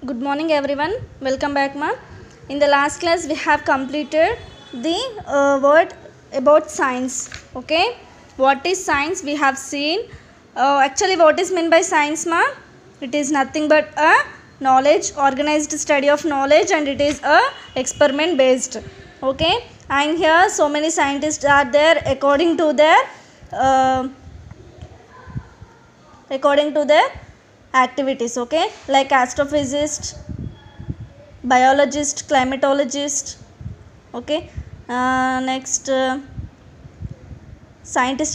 Good morning everyone. Welcome back ma. In the last class we have completed the word about science. Okay. What is science? We have seen. Actually what is meant by science ma? It is nothing but a knowledge, organized study of knowledge, and it is a experiment based. Okay. And here so many scientists are there uh, according to their activities, okay, like astrophysicist, biologist, climatologist, okay. Next scientist,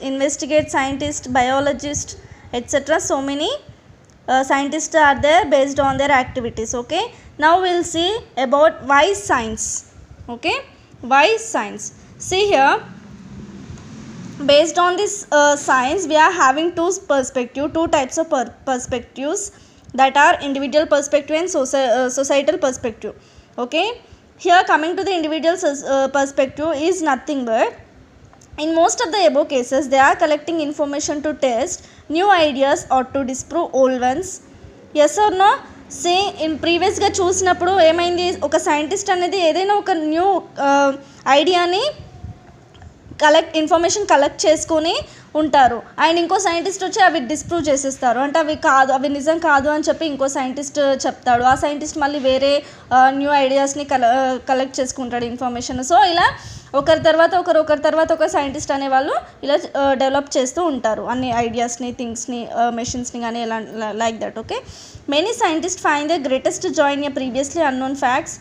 investigate scientist, biologist, etc. So many scientists are there based on their activities, okay. Now we'll see about why science, okay. Why science? See here, based on this science we are having two types of perspectives, that are individual perspective and societal perspective, okay. Here coming to the individual perspective is nothing but, in most of the above cases they are collecting information to test new ideas or to disprove old ones. Yes or no? Say in ప్రీవియస్గా చూసినప్పుడు ఏమైంది, ఒక scientist అనేది ఏదైనా ఒక new ఐడియాని information collect చేసుకొని ఉంటారు, అండ్ ఇంకో సైంటిస్ట్ వచ్చి అవి డిస్ప్రూవ్ చేసేస్తారు, అంటే అవి కాదు, అవి నిజం కాదు అని చెప్పి ఇంకో సైంటిస్ట్ చెప్తాడు, ఆ సైంటిస్ట్ మళ్ళీ వేరే న్యూ ఐడియాస్ని కలెక్ట్ చేసుకుంటాడు ఇన్ఫర్మేషన్. సో ఇలా ఒకరి తర్వాత ఒక సైంటిస్ట్ అనేవాళ్ళు ఇలా డెవలప్ చేస్తూ ఉంటారు అన్ని ఐడియాస్ని, థింగ్స్ని, మెషిన్స్ని కానీ ఇలా like that, okay. Many scientist find the greatest Joy in a previously unknown facts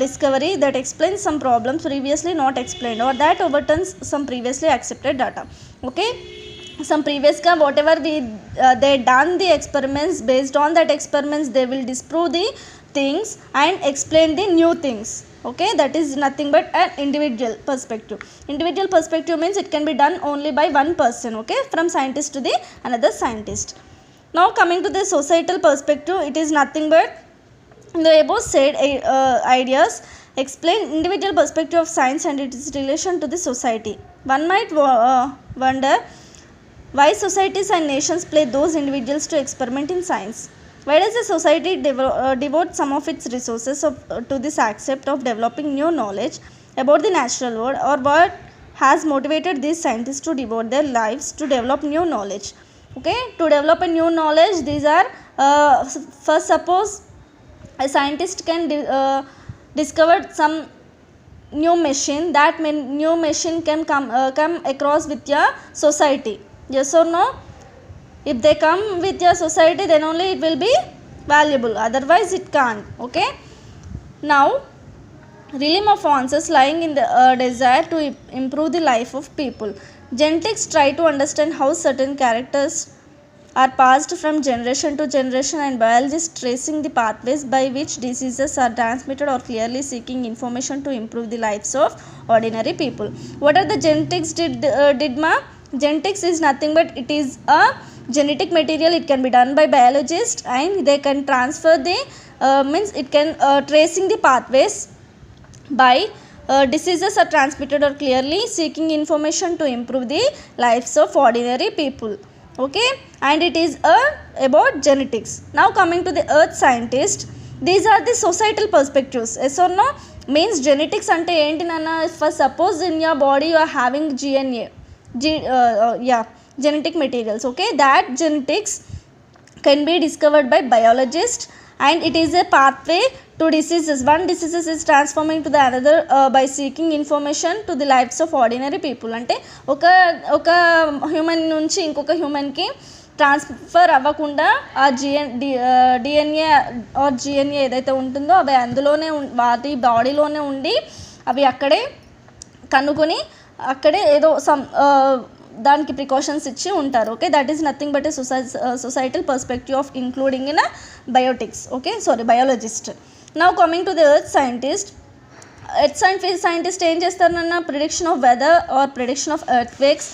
discovery that explains some problems previously not explained, or that overturns some previously accepted data, okay. Some previous ka whatever they done the experiments, based on that experiments they will disprove the things and explain the new things, okay. That is nothing but an individual perspective. Individual perspective means it can be done only by one person, okay, from scientist to the another scientist. Now coming to the societal perspective, it is nothing but the above said ideas explain individual perspective of science and its relation to the society. One might wonder why societies and nations play those individuals to experiment in science. Why does the society devote some of its resources to this aspect of developing new knowledge about the natural world, or what has motivated these scientists to devote their lives to develop new knowledge, okay. To develop a new knowledge, these are first suppose a scientist can discover some new machine, that new machine can come across with your society. Yes or no? If they come with your society, then only it will be valuable, otherwise it can't, okay. Now realm of answers lying in the desire to improve the life of people. Genetics try to understand how certain characters are passed from generation to generation, and biologists tracing the pathways by which diseases are transmitted, or clearly seeking information to improve the lives of ordinary people. What are the genetics did ma? Genetics is nothing but it is a genetic material. It can be done by biologists, and they can transfer the means it can tracing the pathways by diseases are transmitted, or clearly seeking information to improve the lives of ordinary people, okay. And it is about genetics. Now coming to the earth scientist, these are the societal perspectives. Yes or no? Means genetics ante enti nana, for suppose in your body you are having genetic materials, okay. That genetics can be discovered by biologists, and it is a pathway to diseases. One diseases is transforming to the another by seeking information to the lives of ordinary people. అంటే ఒక human నుంచి ఇంకొక హ్యూమన్కి transfer అవ్వకుండా ఆ DNA are GNA ఏదైతే ఉంటుందో అవి అందులోనే వాటి బాడీలోనే ఉండి అవి అక్కడే కనుక్కొని అక్కడే ఏదో సమ్ దానికి ప్రికాషన్స్ ఇచ్చి ఉంటారు, okay. That is nothing but a societal perspective of including in biotics, okay, biologist. Now coming to the earth scientist ఏం చేస్తారన్న, prediction of weather or prediction of earthquakes,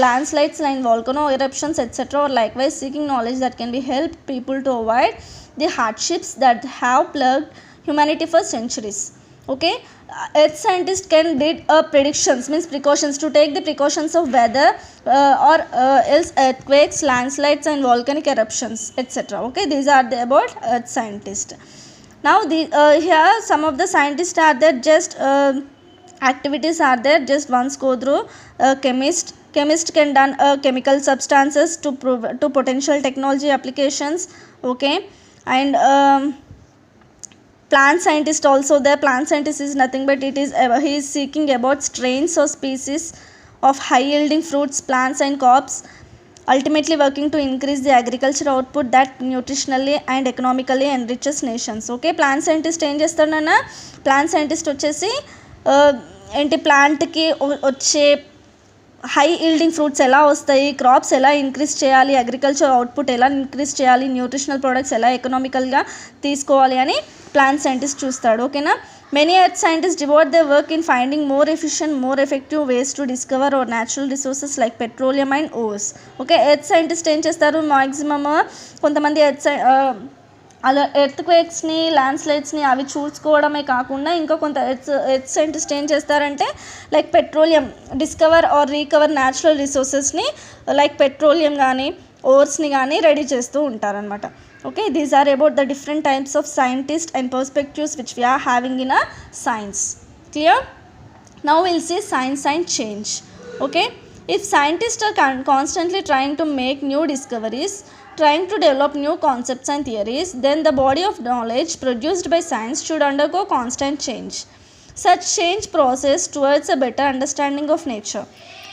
landslides and volcano eruptions, etc., or likewise seeking knowledge that can be help people to avoid the hardships that have plagued humanity for centuries, Okay, earth scientist can did predictions, means precautions, to take the precautions of weather or else earthquakes, landslides and volcanic eruptions, etc. Okay, these are the about earth scientist. Now the here some of the scientists are there, just activities are there, just once go through. Chemist can done chemical substances to prove to potential technology applications. Okay, and plant scientist also there. Plant scientist is nothing but it is he is seeking about strains or species of high yielding fruits, plants and crops, ultimately working to increase the agriculture output that nutritionally and economically enriches nations. Okay, plant scientist ఏం చేస్తాడన్నా, plant scientist వచ్చేసి ఏంటి ప్లాంట్కి వచ్చే high yielding fruits ఎలా వస్తాయి, crops ఎలా increase చేయాలి, agriculture output ఎలా ఇంక్రీజ్ చేయాలి, న్యూట్రిషనల్ ప్రొడక్ట్స్ ఎలా ఎకనామికల్గా తీసుకోవాలి అని ప్లాంట్ సైంటిస్ట్ చూస్తాడు. ఓకేనా. Many earth scientist devout the work in finding more efficient, more effective ways to discover hour natural resources like petroleum and ఓర్స్. Okay, earth scientist ఏం చేస్తారు, maximum కొంతమంది అలా ఎర్త్ క్వేక్స్ని, ల్యాండ్ స్లైడ్స్ని అవి చూసుకోవడమే కాకుండా ఇంకా కొంత ఎర్త్ సైంటిస్ట్ ఏం చేస్తారంటే like petroleum discover or recover natural రిసోర్సెస్ని లైక్ పెట్రోలియం కానీ ఓర్స్ని కానీ రెడీ చేస్తూ ఉంటారనమాట. Okay, these are about the different types of scientist and perspectives which we are having in a science. Clear? Now will see science and change. Okay, if scientists are constantly trying to make new discoveries, trying to develop new concepts and theories, then the body of knowledge produced by science should undergo constant change. Such change process towards a better understanding of nature.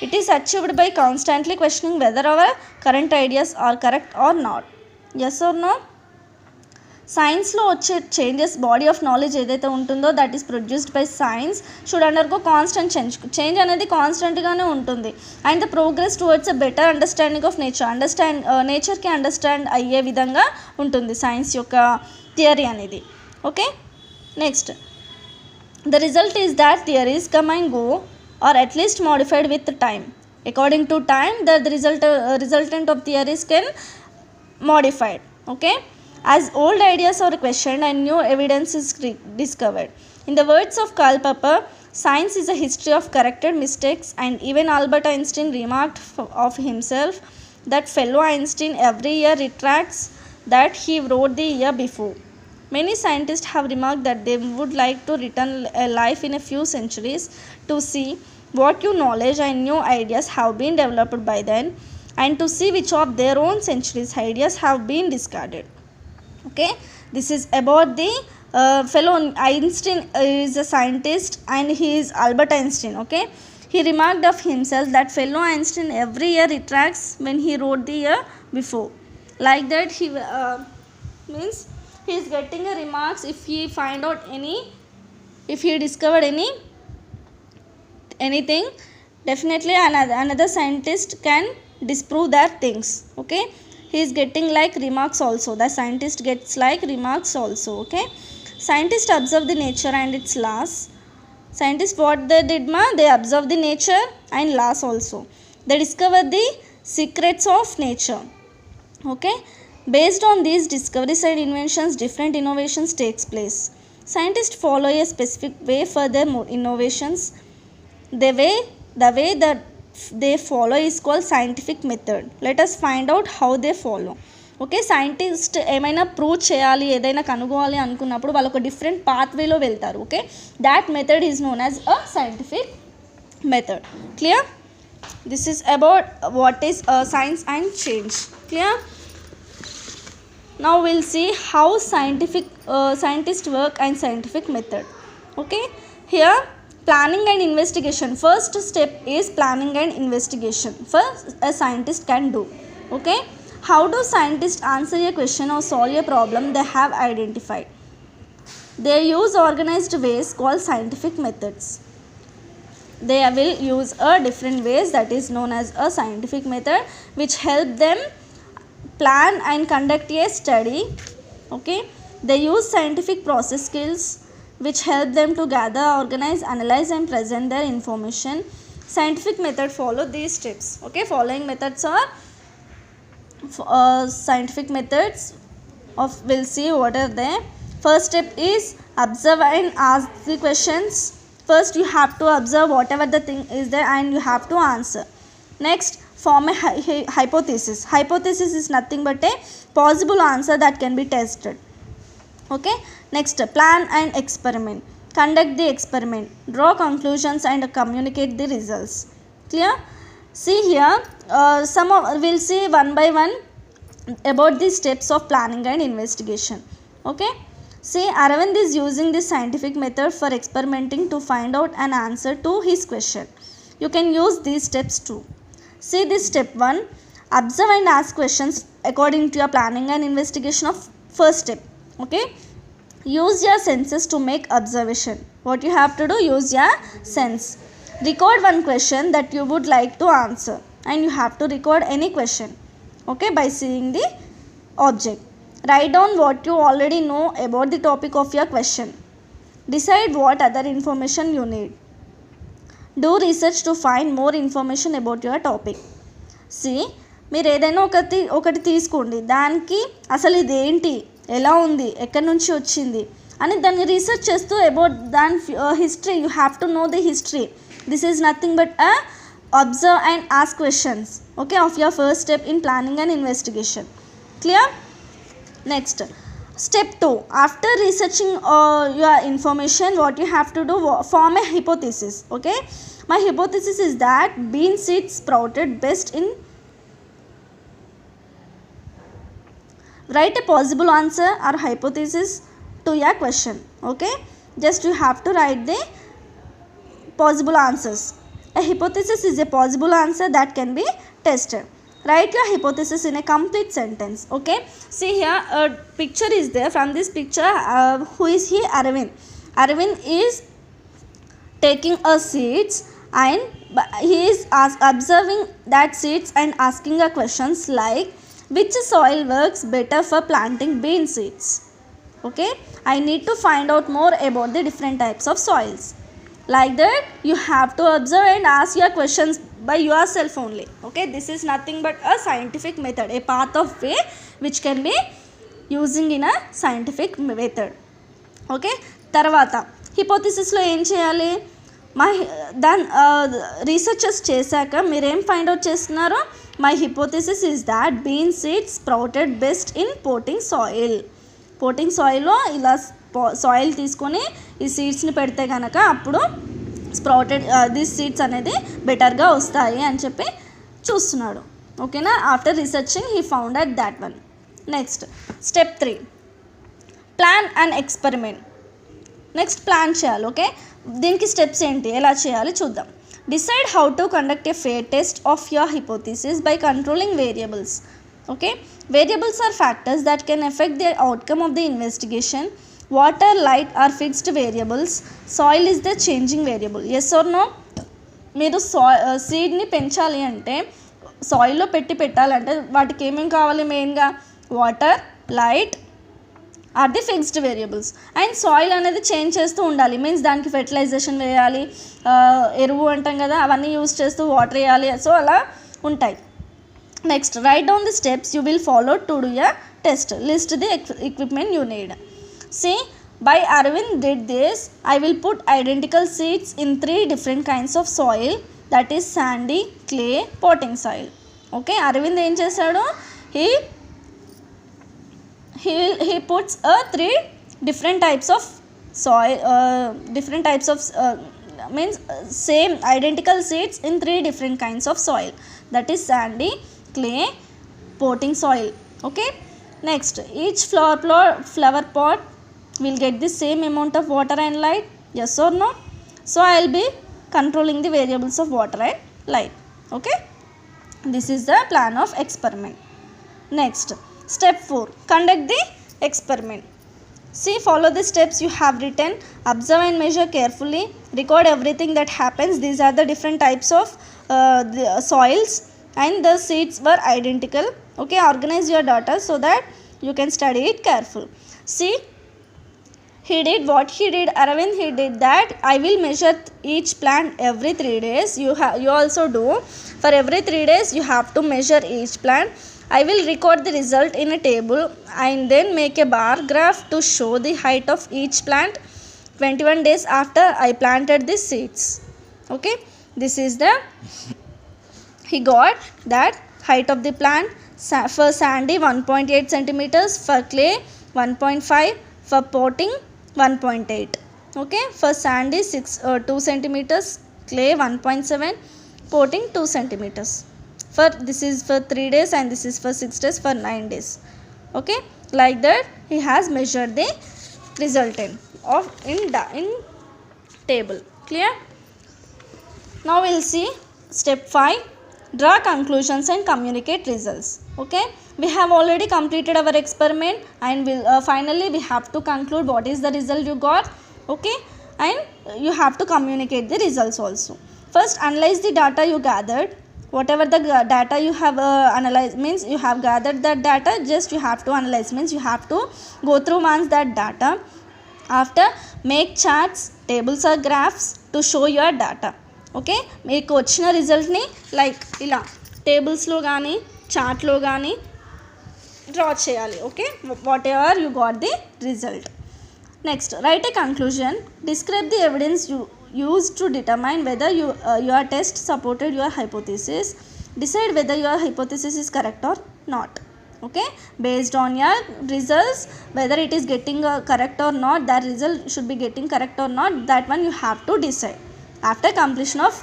It is achieved by constantly questioning whether our current ideas are correct or not. Yes or no? సైన్స్లో వచ్చే changes, body of knowledge ఏదైతే ఉంటుందో that is produced by science should undergo constant change అనేది కాన్స్టెంట్గానే ఉంటుంది. And the progress towards a better understanding of నేచర్కి understand అయ్యే విధంగా ఉంటుంది సైన్స్ యొక్క థియరీ అనేది. Okay, next the result is that theories come and go or at least modified with time. According to time the resultant of theories can modified. Okay, as old ideas are questioned and new evidence is discovered. In the words of Karl Popper, science is a history of corrected mistakes, and even Albert Einstein remarked of himself that fellow Einstein every year retracts that he wrote the year before. Many scientists have remarked that they would like to return a life in a few centuries to see what new knowledge and new ideas have been developed by then, and to see which of their own centuries ideas have been discarded. Okay, this is about the fellow Einstein is a scientist and he is Albert Einstein. Okay, he remarked of himself that fellow Einstein every year retracts when he wrote the year before. Like that he means he is getting a remarks if he find out if he discovered anything, definitely another scientist can disprove that things. Okay, he is getting like remarks also, the scientist gets like remarks also. Okay, scientists observe the nature and its laws. Scientists what they did they observe the nature and laws also. They discover the secrets of nature. Okay, based on these discoveries and inventions, different innovations takes place. Scientists follow a specific way for their innovations. The way that they follow is called scientific method. Let us find out how they follow. Okay, scientist ఏమైనా prove చేయాలి, ఏదైనా కనుగొనాలి అనుకున్నప్పుడు వాళ్ళు ఒక different పాత్వేలో వెళ్తారు. Okay, that method is known as a scientific method. Clear? This is about what is science and change. Clear? Now will see how scientists work and scientific method. Okay, here planning and investigation. First step is planning and investigation. First a scientist can do. Okay, how do scientists answer a question or solve a problem they have identified? They use organized ways called scientific methods. They will use a different ways that is known as a scientific method which help them plan and conduct a study. Okay, they use scientific process skills which help them to gather, organize, analyze and present their information. Scientific method follow these steps. Okay, following methods are scientific methods of, we'll see what are they. First step is observe and ask the questions. First you have to observe whatever the thing is there and you have to answer. Next, form a hypothesis. Hypothesis is nothing but a possible answer that can be tested. Okay. Next, plan and experiment. Conduct the experiment, draw conclusions and communicate the results. Clear? See here, we'll see one by one about the steps of planning and investigation. Okay. See, Aravind is using this scientific method for experimenting to find out an answer to his question. You can use these steps too. See this step 1, observe and ask questions according to your planning and investigation of first step. Okay. Use your senses to make observation. What you have to do, use your sense. Record one question that you would like to answer, and you have to record any question, okay, by seeing the object. Write down what you already know about the topic of your question. Decide what other information you need. Do research to find more information about your topic. See, మీరు ఏదైనా ఒకటి తీసుకోండి, దానికి అసలు ఇదేంటి, ఎలా ఉంది, ఎక్కడి నుంచి వచ్చింది అని దాన్ని రీసెర్చ్ చేస్తూ అబౌట్ దాని history, you have to know the history. This is nothing but observe and ask questions, okay, of your first step in planning and investigation. Clear? Next, step 2, after researching your information, what you have to do, form a hypothesis. Okay, my hypothesis is that bean seeds sprouted best in. Write a possible answer or hypothesis to your question. Okay, just you have to write the possible answers. A hypothesis is a possible answer that can be tested. Write your hypothesis in a complete sentence. Okay, see here a picture is there. From this picture, who is he? Aravind. Aravind is taking a seeds and he is observing that seeds and asking a questions like, which soil works better for planting bean seeds? Okay, I need to find out more about the different types of soils. Like that, you have to observe and ask your questions by yourself only. Okay, this is nothing but a scientific method, a path of way which can be using in a scientific method. Okay, తర్వాత హిపోథిసిస్లో ఏం చేయాలి, దాని researches చేశాక మీరేం find out చేస్తున్నారు, my hypothesis is that bean seeds sprouted best in potting soil. Potting సాయిల్లో ఇలా soil తీసుకొని ఈ సీడ్స్ని పెడితే కనుక అప్పుడు స్ప్రౌటెడ్ దిస్ సీడ్స్ అనేది బెటర్గా వస్తాయి అని చెప్పి చూస్తున్నాడు. ఓకేనా? After researching he found at that one. Next step 3, plan and experiment. Next plan చేయాలి. ఓకే, దీనికి స్టెప్స్ ఏంటి, ఎలా చేయాలి చూద్దాం. Decide how to conduct a fair test of your hypothesis by controlling variables. Okay, variables are factors that can affect the outcome of the investigation. Water, light are fixed variables. Soil is the changing variable. Yes or no? మీరు సీడ్ని పెంచాలి అంటే, సాయిల్లో పెట్టాలంటే వాటికి ఏమేమి కావాలి, మెయిన్గా water, light are the fixed variables. And soil అనేది change చేస్తూ ఉండాలి, మీన్స్ దానికి ఫెర్టిలైజేషన్ వేయాలి, ఎరువు అంటాం కదా, అవన్నీ యూజ్ చేస్తూ వాటర్ వేయాలి. సో అలా ఉంటాయి. Next, write down the steps you will follow to do a test. List the equipment you need. See, by Aravind did this, I will put identical seeds in 3 different kinds of soil, that is sandy, clay, potting soil. Okay, Aravind em chesadu, he puts 3 different types of soil, means same identical seeds in 3 different kinds of soil, that is sandy, clay, potting soil. Okay, next, each flower pot will get the same amount of water and light. Yes or no? So I will be controlling the variables of water and light. Okay, this is the plan of experiment. Next, step 4, conduct the experiment. See, follow the steps you have written. Observe and measure carefully. Record everything that happens. These are the different types of the soils, and the seeds were identical. Okay, organize your data so that you can study it careful. See, he did what he did, Aravind, he did that. I will measure each plant every 3 days. You also do. For every 3 days you have to measure each plant. I will record the result in a table and then make a bar graph to show the height of each plant 21 days after I planted the seeds. Okay, this is the, he got that height of the plant for sandy 1.8 centimeters, for clay 1.5, for potting 1.8. Okay, for sandy 2 centimeters, clay 1.7, potting 2 centimeters. For this is for 3 days and this is for 6 days, for 9 days. Okay, like that he has measured the resultant of in table. Clear? Now we will see step 5, draw conclusions and communicate results. Okay, we have already completed our experiment and we'll, finally we have to conclude what is the result you got. Okay, and you have to communicate the results also. First, analyze the data you gathered. Whatever the data you have analyzed, means you have gathered that data, just you have to analyze, means you have to go through once that data. After, make charts, tables or graphs to show your data. Okay, మీకు వచ్చిన రిజల్ట్ని like ఇలా టేబుల్స్లో కానీ చార్ట్లో కానీ draw చేయాలి. Okay, what ever you got the result. Next, right a conclusion. Describe the evidence you use to determine weather your test supported your hypothesis. Decide whether your hypothesis is correct or not. Okay, based on your results, whether it is getting correct or not, that result should be getting correct or not, that one you have to decide after completion of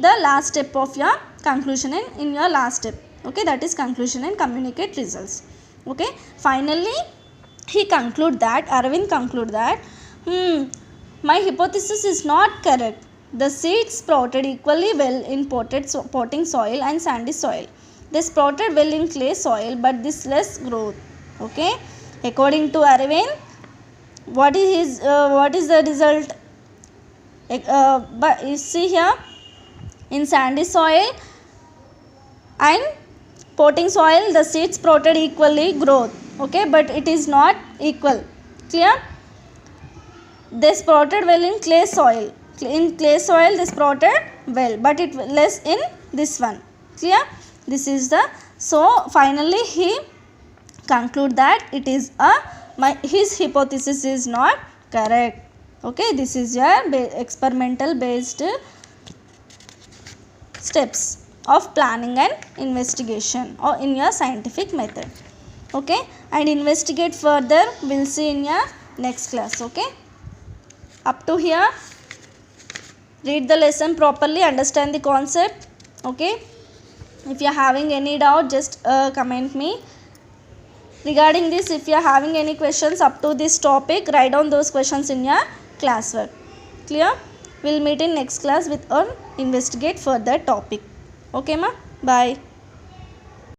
the last step of your conclusion in your last step. Okay, that is conclusion and communicate results. Okay, finally he conclude that, Arvind conclude that, my hypothesis is not correct. The seeds sprouted equally well in potting soil and sandy soil. They sprouted well in clay soil, but this less growth. Okay, according to Arvind, what is the result? But you see here, in sandy soil and potting soil, the seeds sprouted equally growth. Okay, but it is not equal. Clear? They sprouted well in clay soil. In clay soil they sprouted well, but it less in this one. Clear? This is the, so finally he conclude that it is his hypothesis is not correct. Okay, this is your experimental based steps of planning and investigation or in your scientific method. Okay, and investigate further we'll see in your next class. Okay, up to here, read the lesson properly, understand the concept. Okay, if you are having any doubt, just comment me. Regarding this, if you are having any questions up to this topic, write down those questions in your classwork. Clear? We'll meet in next class with or investigate further topic. Okay ma, bye.